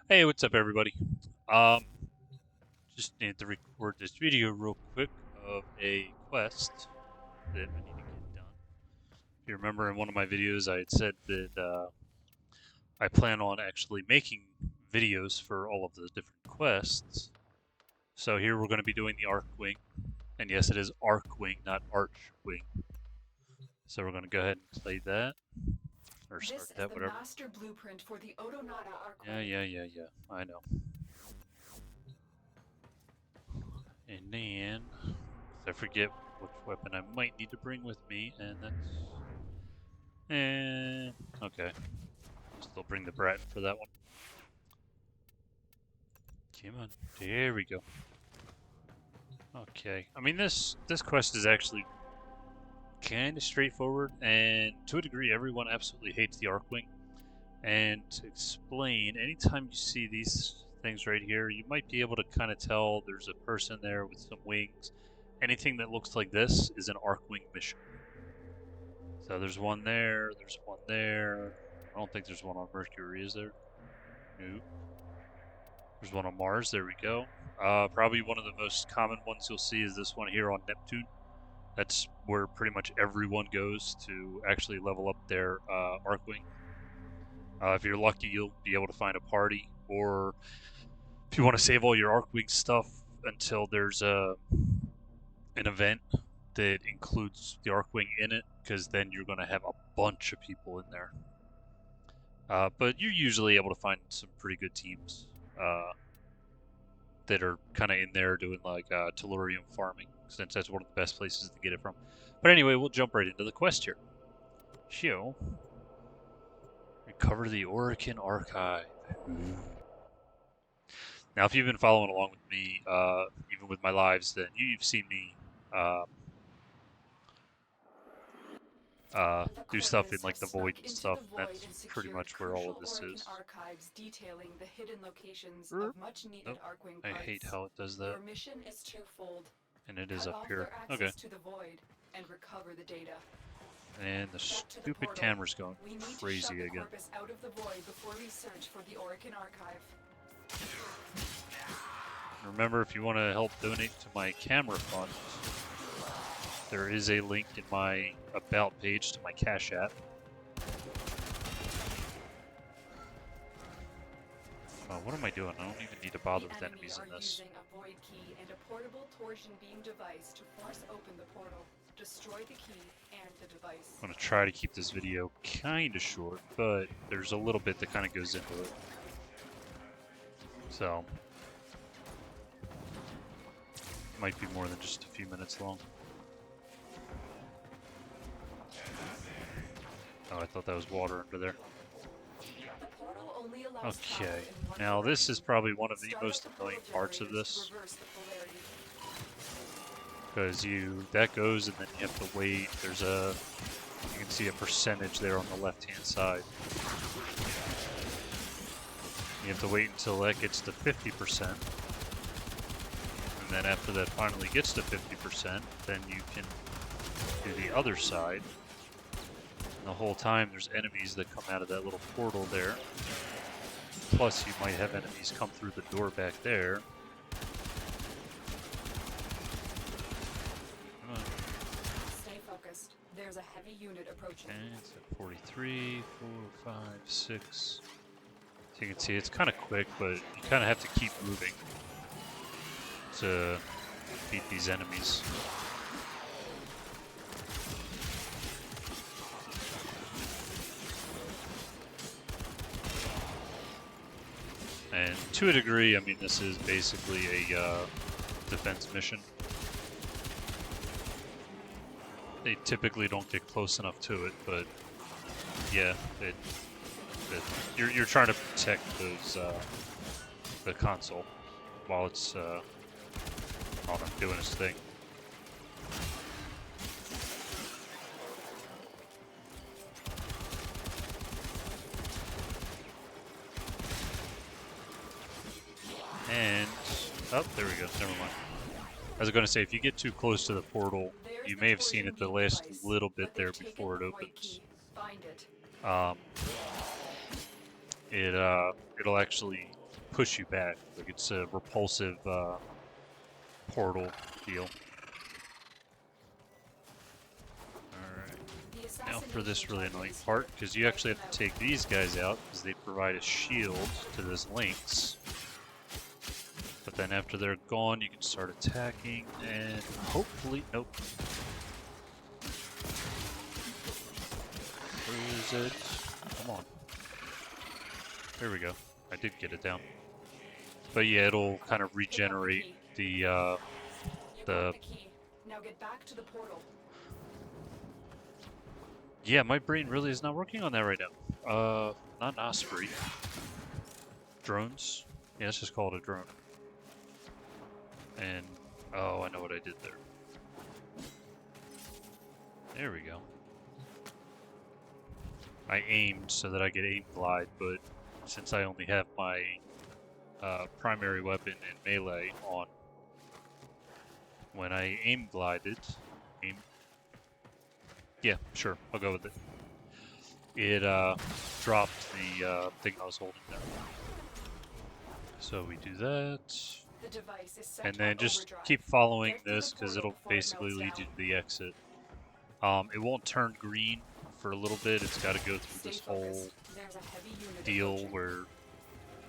Hey, what's up, everybody? Um, just need to record this video real quick of a quest that I need to get done. If you remember in one of my videos, I had said that I plan on actually making videos for all of the different quests. So here we're going to be doing the Archwing, and yes, it is Archwing, not Archwing. So we're going to go ahead and play that, or start This is that, the whatever. master blueprint for the Odonata Archwing. Yeah. I know. And then, I forget which weapon I might need to bring with me, and that's... okay. Still bring the brat for that one. Come on. There we go. Okay. I mean, this quest is actually kind of straightforward, and to a degree, everyone absolutely hates the Archwing. And to explain, anytime you see these things right here, you might be able to kind of tell there's a person there with some wings. Anything that looks like this is an Archwing mission. So there's one there. I don't think there's one on Mercury, is there? Nope. There's one on Mars, there we go. Probably one of the most common ones you'll see is this one here on Neptune. That's where pretty much everyone goes to actually level up their Archwing. If you're lucky, you'll be able to find a party, or if you want to save all your Archwing stuff until there's an event that includes the Archwing in it, because then you're going to have a bunch of people in there. But you're usually able to find some pretty good teams that are kind of in there doing like tellurium farming, since that's one of the best places to get it from. But anyway, we'll jump right into the quest here. Shio, recover the Orican Archive. Now, if you've been following along with me, even with my lives, then you've seen me do stuff in like the Void and Into stuff, the and void that's and pretty secured much where all of crucial this Orican is. archives detailing the hidden locations of much-needed Nope. Archwing I hate parts. how it does that. Your mission is twofold. And it is Cut up off here. their Okay. access to the void and recover the data. And the Get to the stupid portal. camera's going We need to shut crazy the again. corpus out of the void before we search for the Orican archive. Remember, if you want to help donate to my camera fund, there is a link in my about page to my Cash App. What am I doing? I don't even need to bother with enemies in this. Using a void key and a portable torsion beam device to force open the portal. Destroy the key and the device. I'm going to try to keep this video kind of short, but there's a little bit that kind of goes into it. So, might be more than just a few minutes long. Oh, I thought that was water under there. Okay, now this is probably one of the most annoying parts of this. Because that goes and then you have to wait. There's you can see a percentage there on the left-hand side. You have to wait until that gets to 50%. And then after that finally gets to 50%, then you can do the other side. And the whole time there's enemies that come out of that little portal there. Plus you might have enemies come through the door back there. Stay focused. There's a heavy unit approaching. Okay, it's at 43, 4, 5, 6. So you can see it's kind of quick, but you kind of have to keep moving to beat these enemies. And to a degree, I mean, this is basically a defense mission. They typically don't get close enough to it, but yeah, you're trying to protect those the console while it's doing its thing. And, oh, there we go, never mind. I was going to say, if you get too close to the portal, you may have seen it the last little bit there before it opens. It'll actually push you back. Like it's a repulsive portal deal. Alright. Now for this really annoying part, because you actually have to take these guys out, because they provide a shield to this Lynx. But then after they're gone, you can start attacking, and hopefully, nope. Where is it? Come on. There we go. I did get it down. But yeah, it'll kind of regenerate the Now get back to the portal. Yeah, my brain really is not working on that right now. Not an osprey. Drones? Yeah, let's just call it a drone. And, oh, I know what I did there. There we go. I aimed so that I could aim glide, but since I only have my primary weapon and melee on, when I aim glided, yeah, sure, I'll go with it. It dropped the thing I was holding there. So we do that. The device is set And then on just overdrive. keep following Get through this the because portal it'll before it basically melts lead you down. to the exit. It won't turn green for a little bit. It's got to go through Stay this whole focused. There's a heavy unit deal approaching. where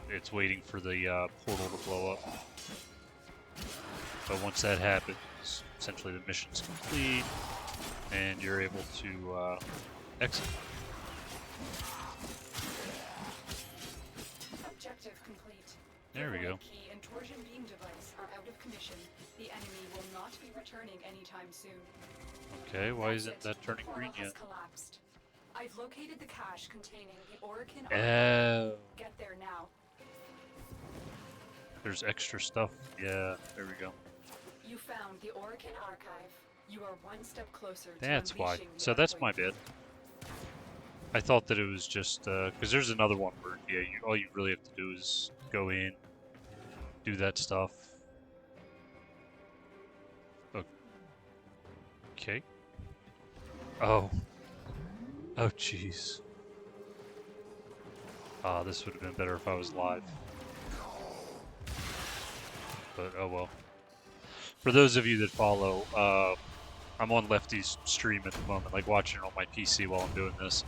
it's waiting for the portal to blow up. But once that happens, essentially the mission's complete, and you're able to exit. Objective complete. There we The go. void key and torsion beam device are out of commission. The enemy will not be returning anytime soon. Okay, why That's isn't it. that turning The green portal has yet? collapsed. I've located the cache containing the Orokin archive. Oh, Get there now. there's extra stuff. Yeah, there we go. You found the Orokin archive. You are one step closer to That's why. unleashing the So that's Archwing. my bad. I thought that it was just because there's another one where all you really have to do is go in, do that stuff. Okay. Oh. Oh, jeez. Ah, this would have been better if I was live. But oh well. For those of you that follow, I'm on Lefty's stream at the moment, like watching it on my PC while I'm doing this.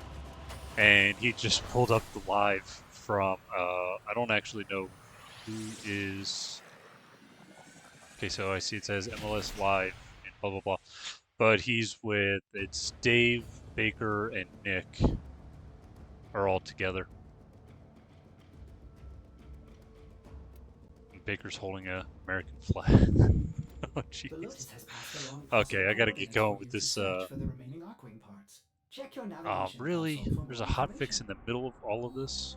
And he just pulled up the live from, I don't actually know who is... Okay, so I see it says MLS Live and blah, blah, blah. But he's with, it's Dave, Baker, and Nick are all together. And Baker's holding a American flag. Oh, jeez. Okay, I gotta get going with this, Check your navigation really? console for There's more a hotfix information. in the middle of all of this?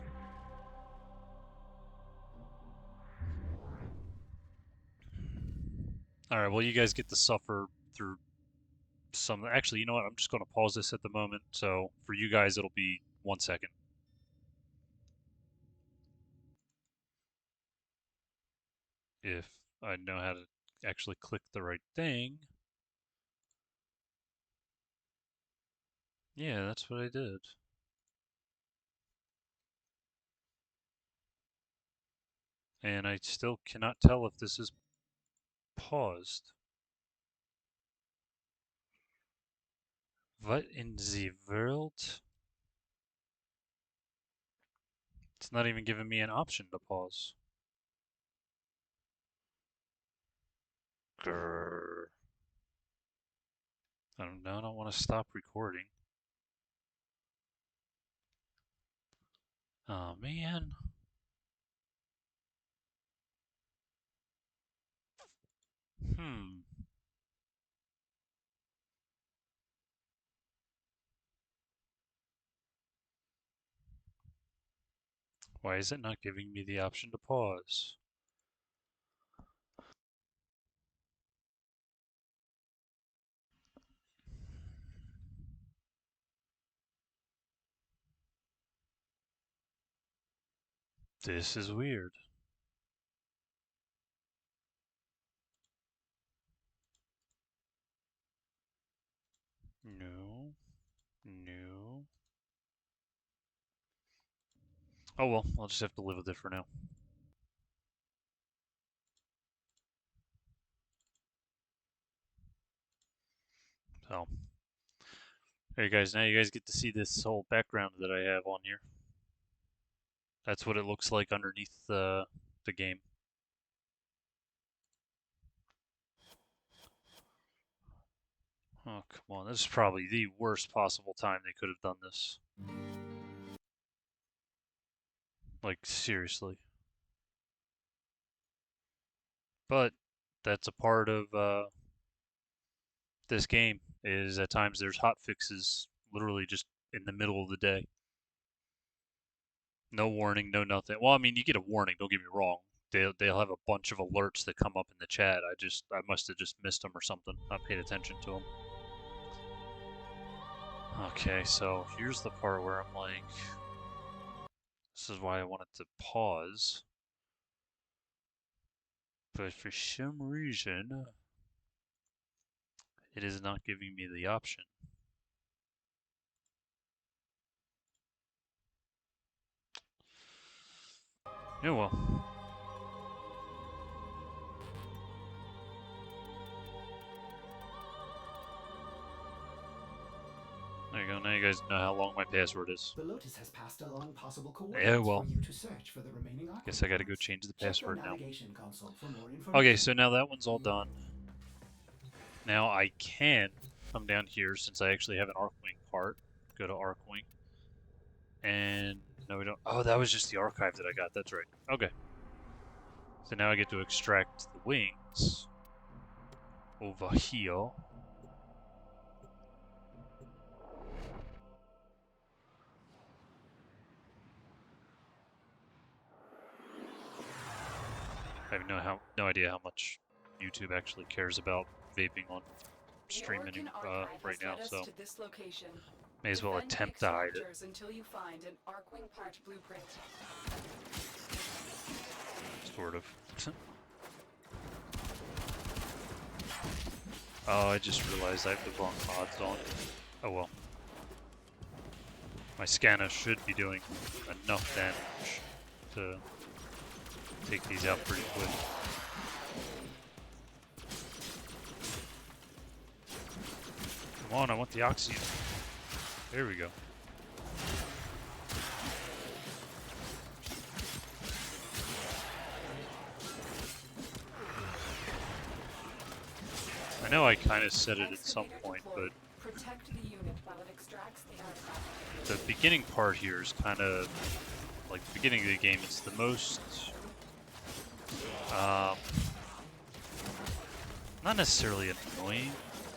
Alright, well, you guys get to suffer through some... Actually, you know what? I'm just going to pause this at the moment. So for you guys, it'll be 1 second. If I know how to actually click the right thing. Yeah, that's what I did. And I still cannot tell if this is paused. What in the world? It's not even giving me an option to pause. Grrr. I don't want to stop recording. Oh man. Hmm. Why is it not giving me the option to pause? This is weird. No. No. Oh well, I'll just have to live with it for now. So, there you guys. Now you guys get to see this whole background that I have on here. That's what it looks like underneath the game. Oh, come on. This is probably the worst possible time they could have done this. Like, seriously. But that's a part of this game, is at times there's hot fixes literally just in the middle of the day. No warning, no nothing. Well, I mean, you get a warning, don't get me wrong. They'll have a bunch of alerts that come up in the chat. I must have just missed them or something. Not paid attention to them. Okay, so here's the part where I'm like, this is why I wanted to pause. But for some reason, it is not giving me the option. Yeah, well. There you go. Now you guys know how long my password is. The Lotus has passed along possible Yeah, coordinates well. for you to search for the remaining Archwing. Guess I gotta go change the password now. Navigation console for more information. Okay, so now that one's all done. Now I can come down here since I actually have an Archwing part. Go to Archwing. And no, we don't. Oh, that was just the archive that I got. That's right. Okay. So now I get to extract the wings over here. I have no idea how much YouTube actually cares about vaping on stream right now, so may as well attempt to hide it. Until you find an Archwing part blueprint. Sort of. Oh, I just realized I have the wrong mods on. Oh well. My scanner should be doing enough damage to take these out pretty quick. Come on, I want the oxygen. There we go. I know I kind of said it at some point, but the beginning part here is kind of like the beginning of the game. It's the most not necessarily annoying,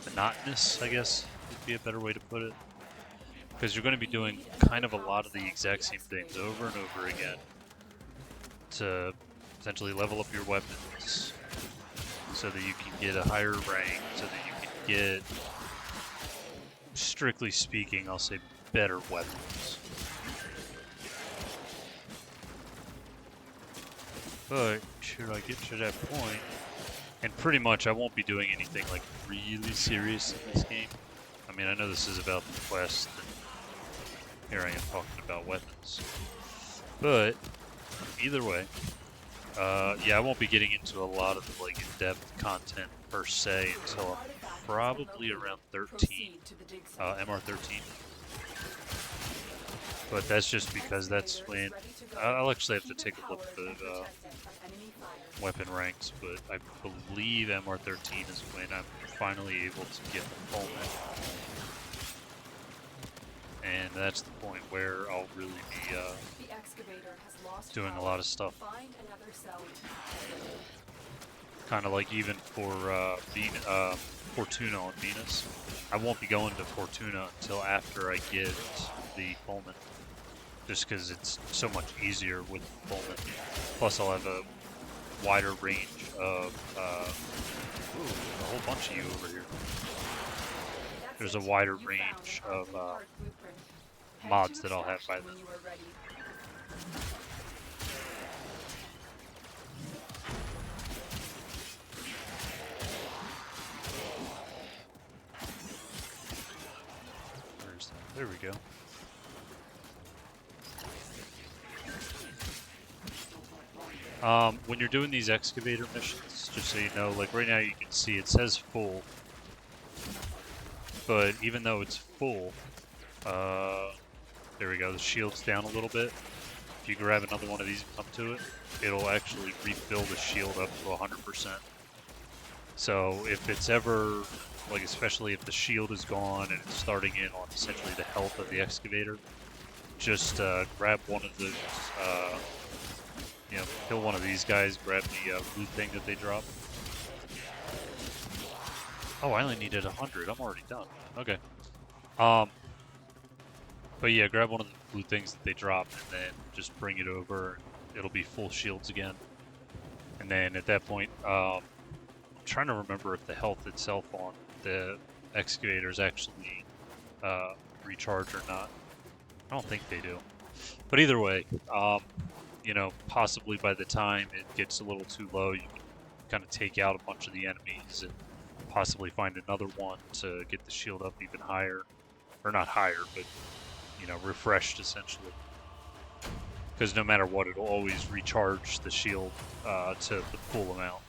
monotonous, I guess would be a better way to put it. Because you're going to be doing kind of a lot of the exact same things over and over again to essentially level up your weapons so that you can get a higher rank, so that you can get, strictly speaking, I'll say better weapons. But should I get to that point, and pretty much I won't be doing anything like really serious in this game. I mean, I know this is about the quest, and here I am talking about weapons. But either way, yeah, I won't be getting into a lot of like in-depth content per se until probably around 13, MR13. But that's just because that's when I'll actually have to take a look at the weapon ranks, but I believe MR13 is when I'm finally able to get the Pullman. And that's the point where I'll really be doing a lot of stuff. Kind of like even for Fortuna on Venus. I won't be going to Fortuna until after I get the Pullman. Just because it's so much easier with the Pullman. Plus I'll have a wider range of, ooh, a whole bunch of you over here. There's a wider range of mods that I'll have by then. Where's that? There we go. When you're doing these excavator missions, just so you know, like right now you can see it says full. But even though it's full, there we go, the shield's down a little bit. If you grab another one of these and come to it, it'll actually refill the shield up to 100%. So if it's ever, like especially if the shield is gone and it's starting in on essentially the health of the excavator, just grab one of the, kill one of these guys, grab the blue thing that they drop. Oh, I only needed 100, I'm already done. Okay. But yeah, grab one of the blue things that they drop and then just bring it over. It'll be full shields again. And then at that point, I'm trying to remember if the health itself on the excavators actually recharge or not. I don't think they do. But either way, possibly by the time it gets a little too low, you can kind of take out a bunch of the enemies and possibly find another one to get the shield up even higher. Or not higher, but refreshed essentially. Because no matter what, it'll always recharge the shield to the full amount.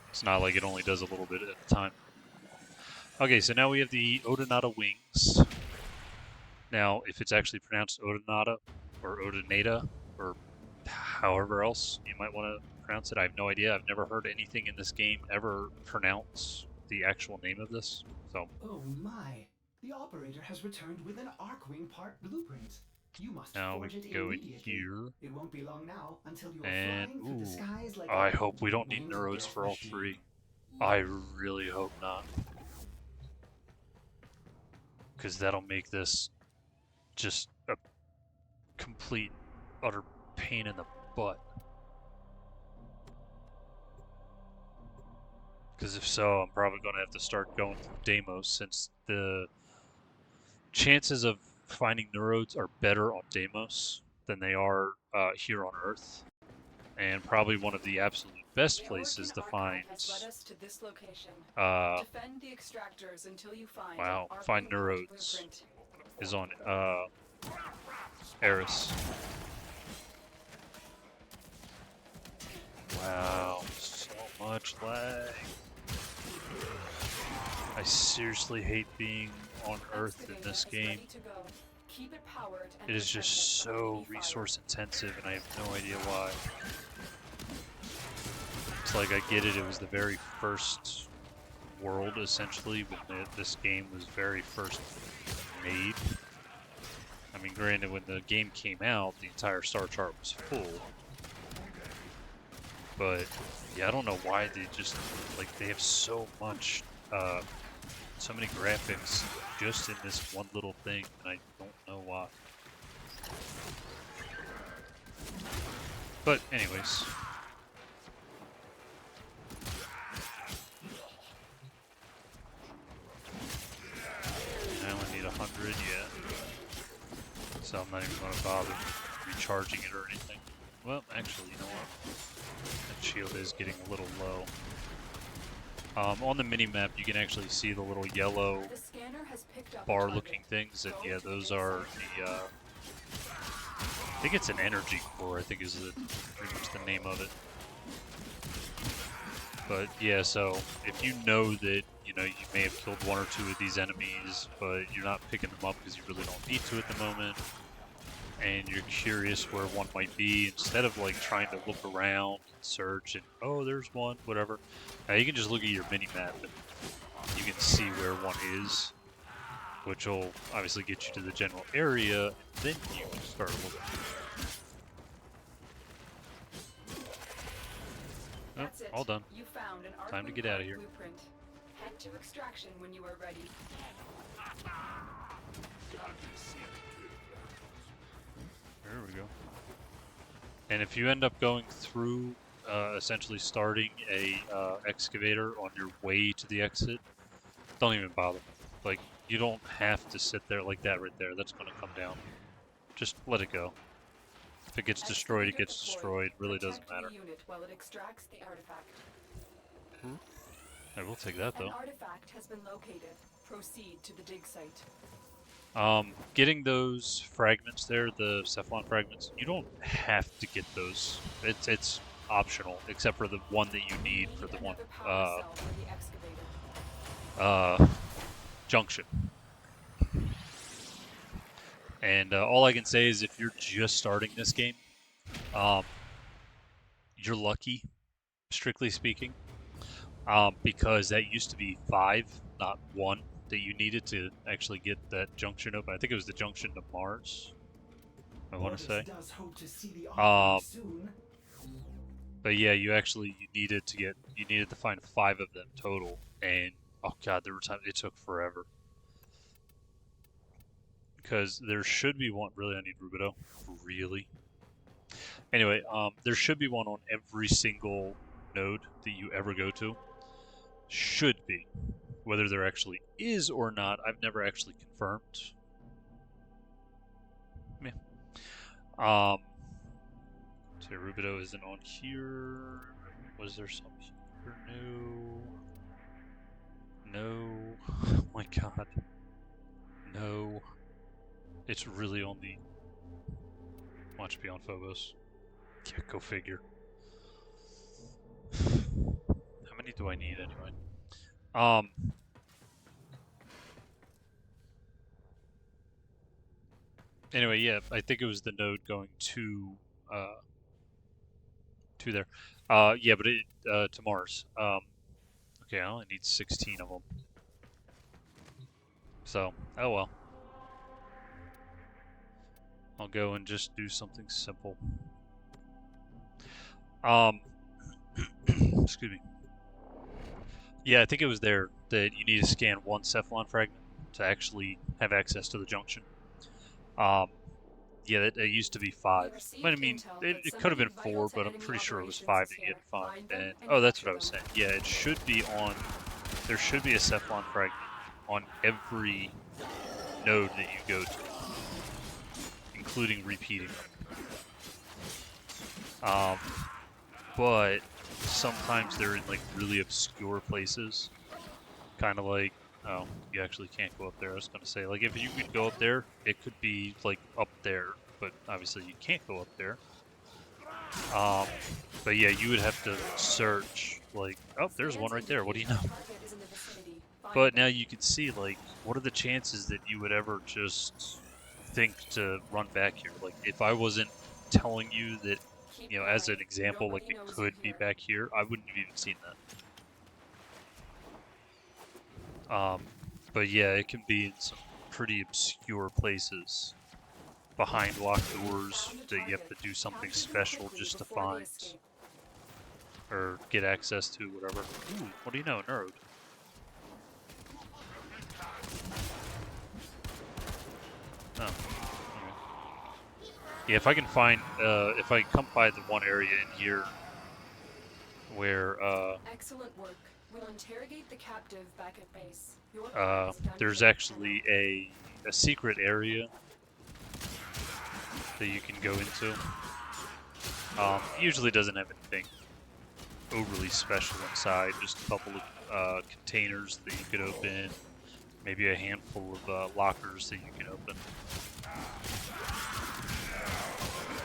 It's not like it only does a little bit at a time. Okay, so now we have the Odonata wings. Now, if it's actually pronounced Odonata or Odonata or however else you might want to pronounce it, I have no idea. I've never heard anything in this game ever pronounce the actual name of this. So. Oh my! The operator has returned with an Archwing part blueprint. You must forge it immediately. Here. It won't be long now until you are and flying through the skies like I hope we don't need neurodes for all three. I really hope not. Because that'll make this just a complete, utter pain in the butt. Because if so, I'm probably going to have to start going through Deimos, since the chances of finding neurodes are better on Deimos than they are here on Earth. And probably one of the absolute best places to find find neurodes is on Eris. Wow, so much lag. I seriously hate being on Earth in this game. It is just so resource intensive and I have no idea why. It's like I get it, it was the very first world essentially when this game was very first made. I mean, granted, when the game came out, the entire star chart was full. But yeah, I don't know why they just, like, they have so much, so many graphics just in this one little thing, and I don't know why. But anyways. I only need 100 yet. So I'm not even going to bother recharging it or anything. Well, actually, you know what? That shield is getting a little low. On the mini-map, you can actually see the little yellow bar-looking things, and yeah, those are the, I think it's an energy core, I think is pretty much the name of it. But yeah, so if you know that, you may have killed one or two of these enemies, but you're not picking them up because you really don't need to at the moment, and you're curious where one might be, instead of like trying to look around and search and, oh, there's one, whatever, you can just look at your mini-map and you can see where one is, which will obviously get you to the general area, and then you can start looking. Oh, all done. You found an Time to get out of here. Blueprint. Head to extraction when you are ready. There we go. And if you end up going through, essentially starting a excavator on your way to the exit, don't even bother. Like, you don't have to sit there like that right there. That's going to come down. Just let it go. If it gets destroyed, it gets destroyed. Really doesn't matter. While it extracts the artifact. I will take that, though. An artifact has been located. Proceed to the dig site. Getting those fragments there, the Cephalon fragments, you don't have to get those. It's optional, except for the one that you need for the one, junction. And all I can say is if you're just starting this game, you're lucky, strictly speaking, because that used to be 5, not 1, that you needed to actually get that junction open. I think it was the junction to Mars, I want to say. Does hope to see the Archwing soon. But yeah, you needed to find 5 of them total, and oh god, there were times it took forever. Because there should be one. Really, I need Rubido. Really. Anyway, there should be one on every single node that you ever go to. Should be. Whether there actually is or not, I've never actually confirmed. Yeah. So Rubido isn't on here. Was there some here? No. No. Oh my god. No. It's really only... Watch be on Phobos. Yeah, go figure. How many do I need anyway? Anyway, yeah, I think it was the node going to there. Yeah, but to Mars. Okay, I only need 16 of them. So, oh well. I'll go and just do something simple. Excuse me. Yeah, I think it was there that you need to scan 1 Cephalon fragment to actually have access to the junction. Yeah, it used to be 5. But I mean, it could have been 4, but I'm pretty sure it was 5 that you had to find. And oh, that's what I was saying. Yeah, it should be on. There should be a Cephalon fragment on every node that you go to, including repeating. But sometimes they're in like really obscure places, kind of like. Oh, you actually can't go up there. I was going to say, like, if you could go up there, it could be, like, up there. But obviously you can't go up there. But yeah, you would have to search, like, oh, there's one right there. What do you know? But now you can see, like, what are the chances that you would ever just think to run back here? Like, if I wasn't telling you that, you know, as an example, like, it could be back here, I wouldn't have even seen that. But yeah, it can be in some pretty obscure places behind locked doors that you have to do something special just to find or get access to, whatever. Ooh, what do you know, nerd? Oh, okay. Yeah, if I can find, if I come by the one area in here where, excellent work. We'll interrogate the captive back at base. there's actually a secret area that you can go into. Usually doesn't have anything overly special inside, just a couple of containers that you could open, maybe a handful of lockers that you can open.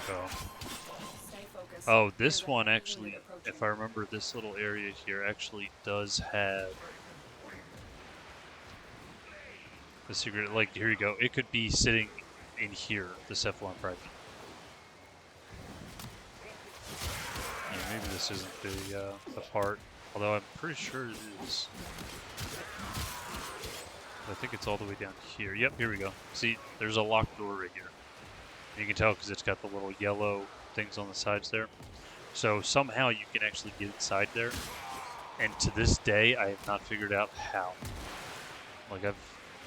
So. Oh, this one actually, if I remember, this little area here actually does have the secret. Like, here you go. It could be sitting in here, the Cephalon fragment. Yeah, maybe this isn't the part, although I'm pretty sure it is. I think it's all the way down here. Yep, here we go. See, there's a locked door right here. You can tell because it's got the little yellow things on the sides there. So somehow you can actually get inside there. And to this day, I have not figured out how. Like, I've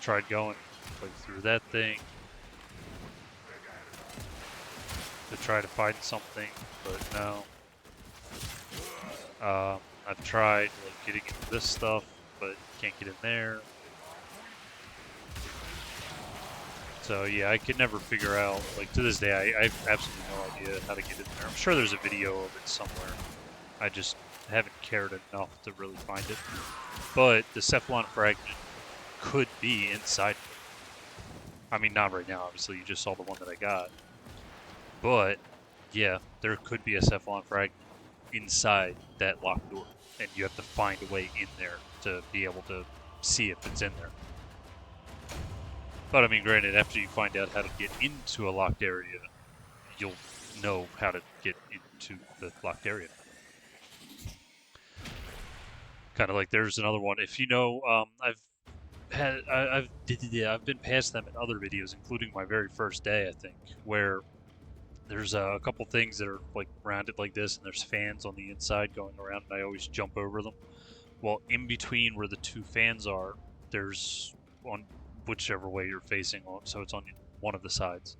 tried going like through that thing to try to find something, but no. I've tried like getting into this stuff, but can't get in there. So yeah, I could never figure out, like to this day, I have absolutely no idea how to get in there. I'm sure there's a video of it somewhere. I just haven't cared enough to really find it. But the Cephalon fragment could be inside. I mean, not right now, obviously, you just saw the one that I got. But yeah, there could be a Cephalon fragment inside that locked door. And you have to find a way in there to be able to see if it's in there. But I mean, granted, after you find out how to get into a locked area, you'll know how to get into the locked area. Kind of like there's another one. If you know, I've been past them in other videos, including my very first day, I think, where there's a couple things that are like rounded like this, and there's fans on the inside going around, and I always jump over them. Well, in between where the two fans are, there's on whichever way you're facing on, so it's on one of the sides.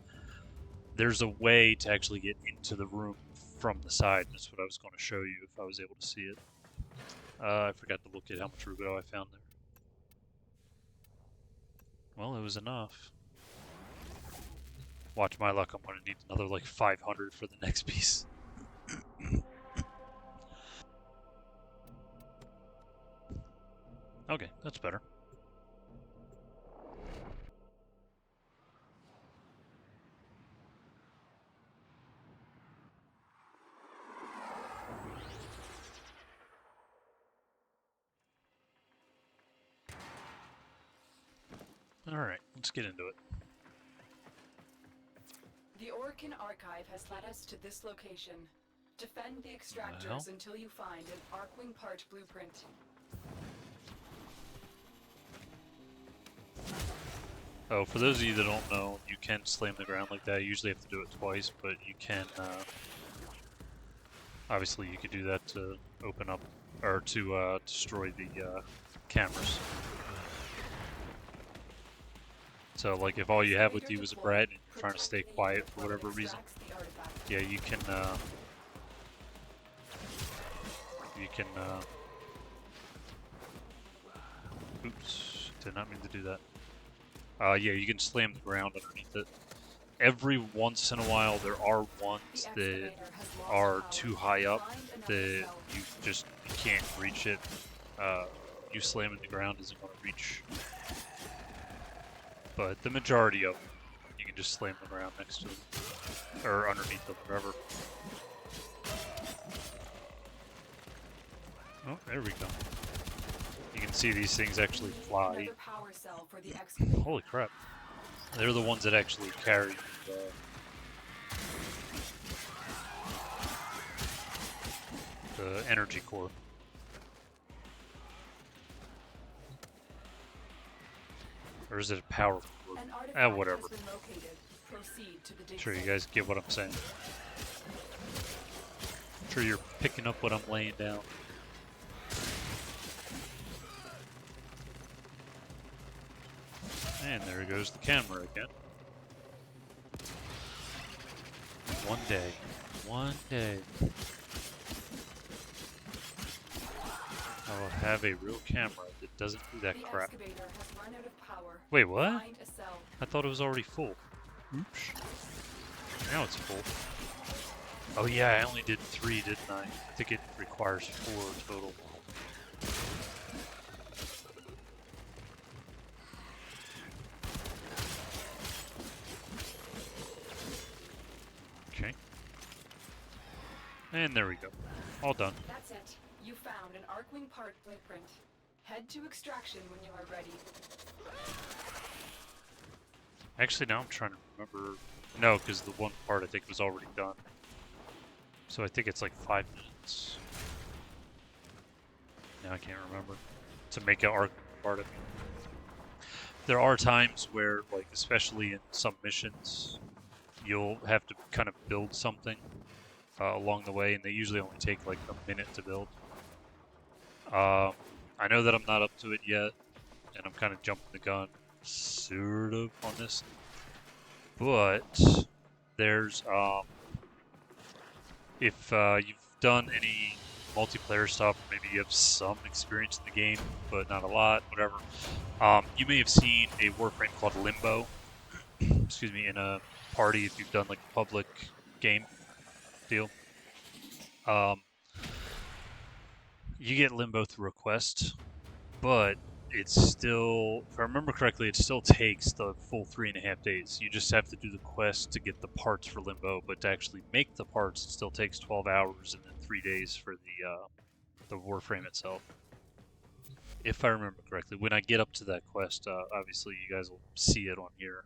There's a way to actually get into the room from the side. That's what I was going to show you if I was able to see it. I forgot to look at how much rubido I found there. Well, it was enough. Watch my luck, I'm going to need another like 500 for the next piece. Okay, that's better. Alright, let's get into it. The Orkin Archive has led us to this location. Defend the extractors until you find an Archwing part blueprint. Oh, for those of you that don't know, you can slam the ground like that. You usually have to do it twice, but you can, obviously you could do that to open up, or to destroy the cameras. So, like, if all you have with you is a brat and you're trying to stay quiet for whatever reason, yeah, you can, oops, did not mean to do that. Yeah, you can slam the ground underneath it. Every once in a while, there are ones that are too high up that you can't reach it. You slamming the ground isn't going to reach. But the majority of them, you can just slam them around next to them, or underneath them, wherever. Oh, there we go. You can see these things actually fly. Holy crap. They're the ones that actually carry the energy core. Or is it a power core? Ah, whatever. Sure, you guys get what I'm saying. I'm sure you're picking up what I'm laying down. And there goes the camera again. One day. I will have a real camera that doesn't do that crap. Wait, what? I thought it was already full. Oops. Now it's full. Oh yeah, I only did 3, didn't I? I think it requires 4 total. Okay. And there we go. All done. That's it. You found an Archwing part blueprint. Head to extraction when you are ready. Actually, now I'm trying to remember. No, because the one part I think was already done. So I think it's like 5 minutes. Now I can't remember. To make an Archwing part of it. There are times where, like, especially in some missions, you'll have to kind of build something along the way, and they usually only take like a minute to build. I know that I'm not up to it yet, and I'm kind of jumping the gun, sort of, on this. But there's, if you've done any multiplayer stuff, maybe you have some experience in the game, but not a lot, whatever. You may have seen a Warframe called Limbo, excuse me, in a party if you've done like a public game deal. You get Limbo through a quest, but it's still, if I remember correctly, it still takes the full 3.5 days. You just have to do the quest to get the parts for Limbo, but to actually make the parts, it still takes 12 hours and then 3 days for the Warframe itself. if I remember correctly, when I get up to that quest, obviously you guys will see it on here.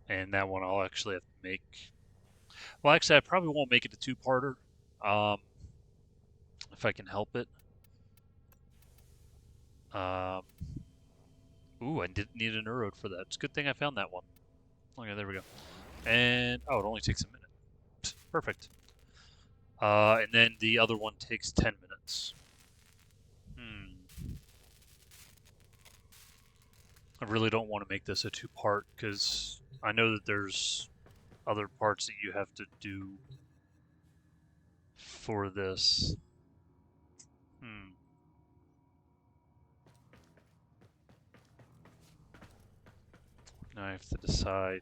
And that one I'll actually have to make. Well, actually, I probably won't make it a two-parter, if I can help it. Ooh, I didn't need an Urode for that. It's a good thing I found that one. Okay, there we go. And, oh, it only takes a minute. Psst, perfect. And then the other one takes 10 minutes. I really don't want to make this a two-part, because I know that there's other parts that you have to do for this. Now I have to decide,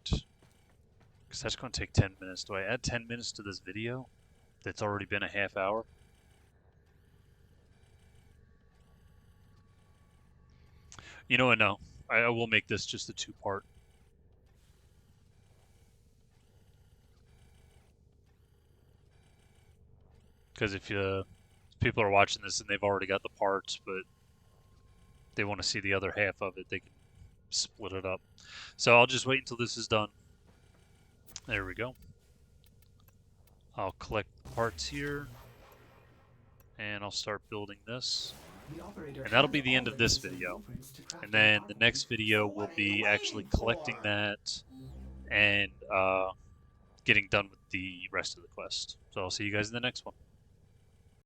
because that's going to take 10 minutes. Do I add 10 minutes to this video that's already been a half hour? You know what, no. I will make this just a two-part. Because if people are watching this and they've already got the parts, but they want to see the other half of it, they can split it up. So I'll just wait until this is done. There we go. I'll collect the parts here, and I'll start building this. And that'll be the end of this video. And then the next video will be actually collecting that and getting done with the rest of the quest. So I'll see you guys in the next one.